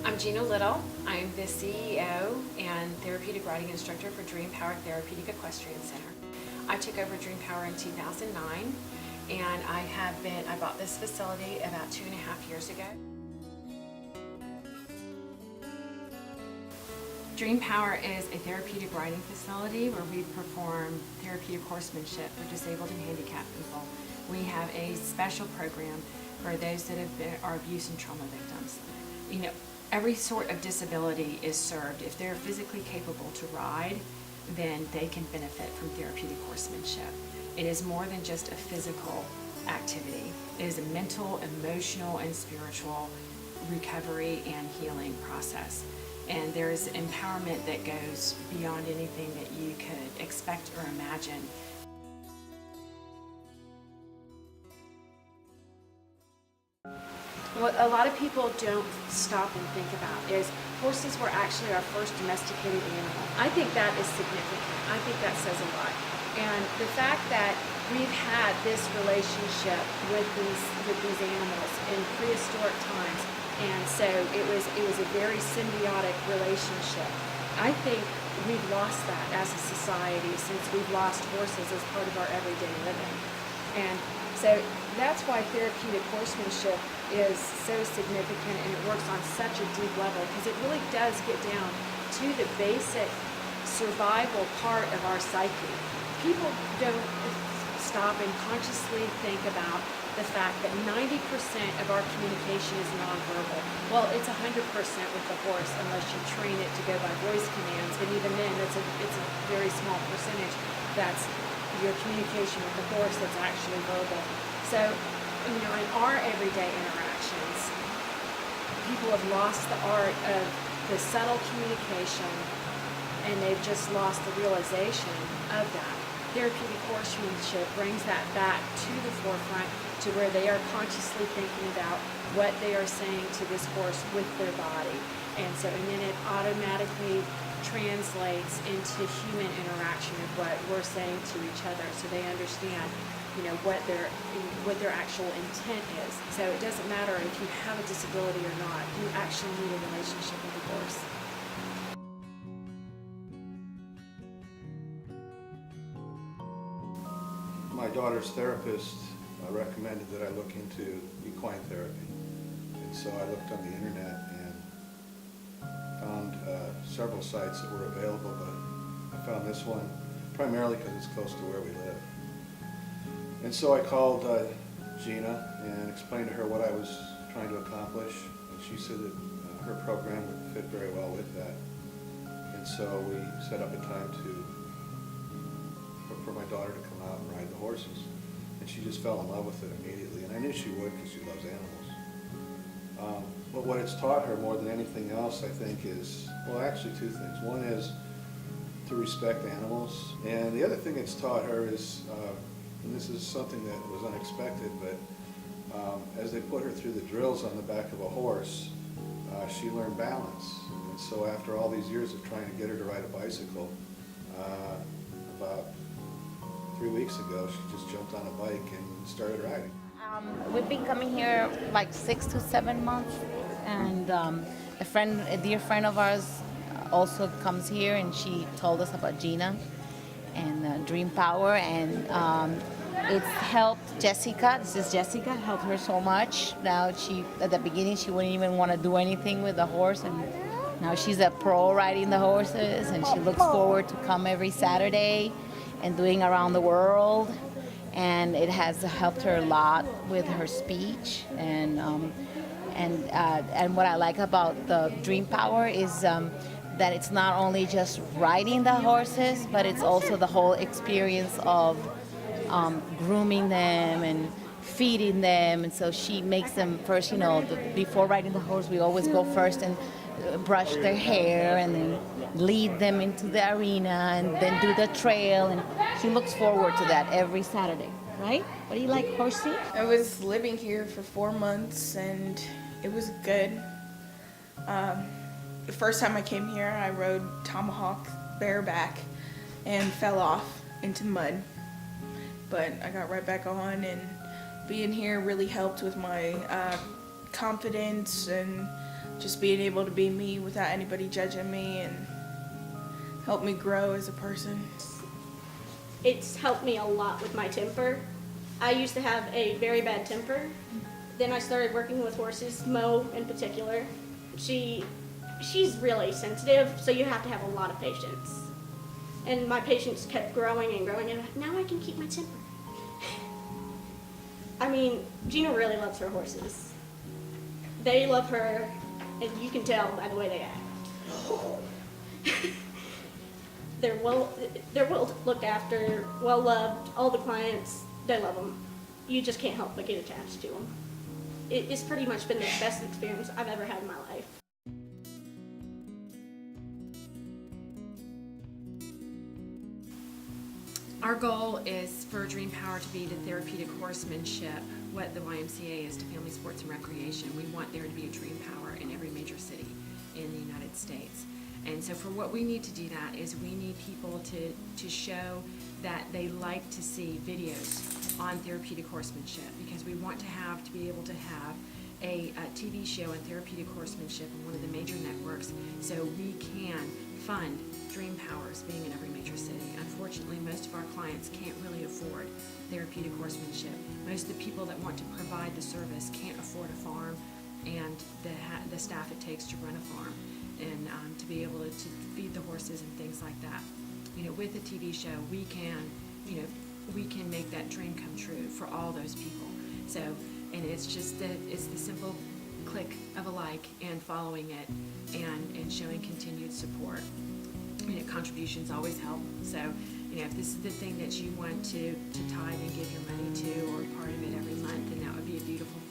I'm GINA Little. I'm the CEO and therapeutic riding instructor for Dream Power Therapeutic Equestrian Center. I took over Dream Power in 2009, and I bought this facility about 2.5 years ago. Dream Power is a therapeutic riding facility where we perform therapeutic horsemanship for disabled and handicapped people. We have a special program for those that are abuse and trauma victims. You know, every sort of disability is served. If they're physically capable to ride, then they can benefit from therapeutic horsemanship. It is more than just a physical activity. It is a mental, emotional, and spiritual recovery and healing process. And there is empowerment that goes beyond anything that you could expect or imagine. What a lot of people don't stop and think about is horses were actually our first domesticated animal. I think that is significant. I think that says a lot. And the fact that we've had this relationship with these animals in prehistoric times, and so it was a very symbiotic relationship. I think we've lost that as a society since we've lost horses as part of our everyday living. And so that's why therapeutic horsemanship is so significant, and it works on such a deep level, because it really does get down to the basic survival part of our psyche. People don't stop and consciously think about the fact that 90% of our communication is nonverbal. Well, it's 100% with the horse unless you train it to go by voice commands, but even then it's a very small percentage that's your communication with the horse that's actually verbal. So, you know, in our everyday interactions, people have lost the art of the subtle communication, and they've just lost the realization of that. Therapeutic horsemanship brings that back to the forefront, to where they are consciously thinking about what they are saying to this horse with their body. And then it automatically translates into human interaction of what we're saying to each other, so they understand, you know, what their actual intent is. So it doesn't matter if you have a disability or not, you actually need a relationship with the horse. My daughter's therapist recommended that I look into equine therapy, and so I looked on the internet and found several sites that were available, but I found this one primarily because it's close to where we live. And so I called GINA and explained to her what I was trying to accomplish, and she said that her program would fit very well with that. And so we set up a time for my daughter to come out and ride the horses. And she just fell in love with it immediately. And I knew she would, because she loves animals. But what it's taught her more than anything else, I think, is, well, actually two things. One is to respect animals. And the other thing it's taught her is, and this is something that was unexpected, but as they put her through the drills on the back of a horse, she learned balance. And so after all these years of trying to get her to ride a bicycle, about 3 weeks ago, she just jumped on a bike and started riding. We've been coming here like 6 to 7 months, and a dear friend of ours also comes here, and she told us about GINA and Dream Power, and it's helped Jessica. This is Jessica. Helped her so much. Now at the beginning, she wouldn't even want to do anything with the horse, and now she's a pro riding the horses, and she looks forward to come every Saturday and doing around the world. And it has helped her a lot with her speech. And what I like about the Dream Power is that it's not only just riding the horses, but it's also the whole experience of grooming them and feeding them. And so she makes them first, you know, before riding the horse, we always go first and brush their hair, and then lead them into the arena, and then do the trail. And she looks forward to that every Saturday, right? What do you like, horsey? I was living here for 4 months, and it was good. The first time I came here, I rode Tomahawk bareback and fell off into mud. But I got right back on, and being here really helped with my confidence and just being able to be me without anybody judging me and help me grow as a person. It's helped me a lot with my temper. I used to have a very bad temper. Then I started working with horses, Mo in particular. She's really sensitive, so you have to have a lot of patience. And my patience kept growing and growing, and now I can keep my temper. I mean, GINA really loves her horses. They love her, and you can tell by the way they act. They're well looked after, well loved. All the clients, they love them. You just can't help but get attached to them. It's pretty much been the best experience I've ever had in my life. Our goal is for Dream Power to be to therapeutic horsemanship what the YMCA is to family sports and recreation. We want there to be a Dream Power in every major city in the United States. And so for what we need to do that is we need people to show that they like to see videos on therapeutic horsemanship, because we want to be able to have a TV show on therapeutic horsemanship on one of the major networks, so we can fund Dream Powers being in every major city. Unfortunately, most of our clients can't really afford therapeutic horsemanship. Most of the people that want to provide the service can't afford a farm and the staff it takes to run a farm, and to be able to feed the horses and things like that. You know, with a TV show, we can make that dream come true for all those people. So, and it's just it's the simple click of a like and following it and showing continued support. You know, contributions always help. So, you know, if this is the thing that you want to tithe and give your money to, or part of it every month, then that would be a beautiful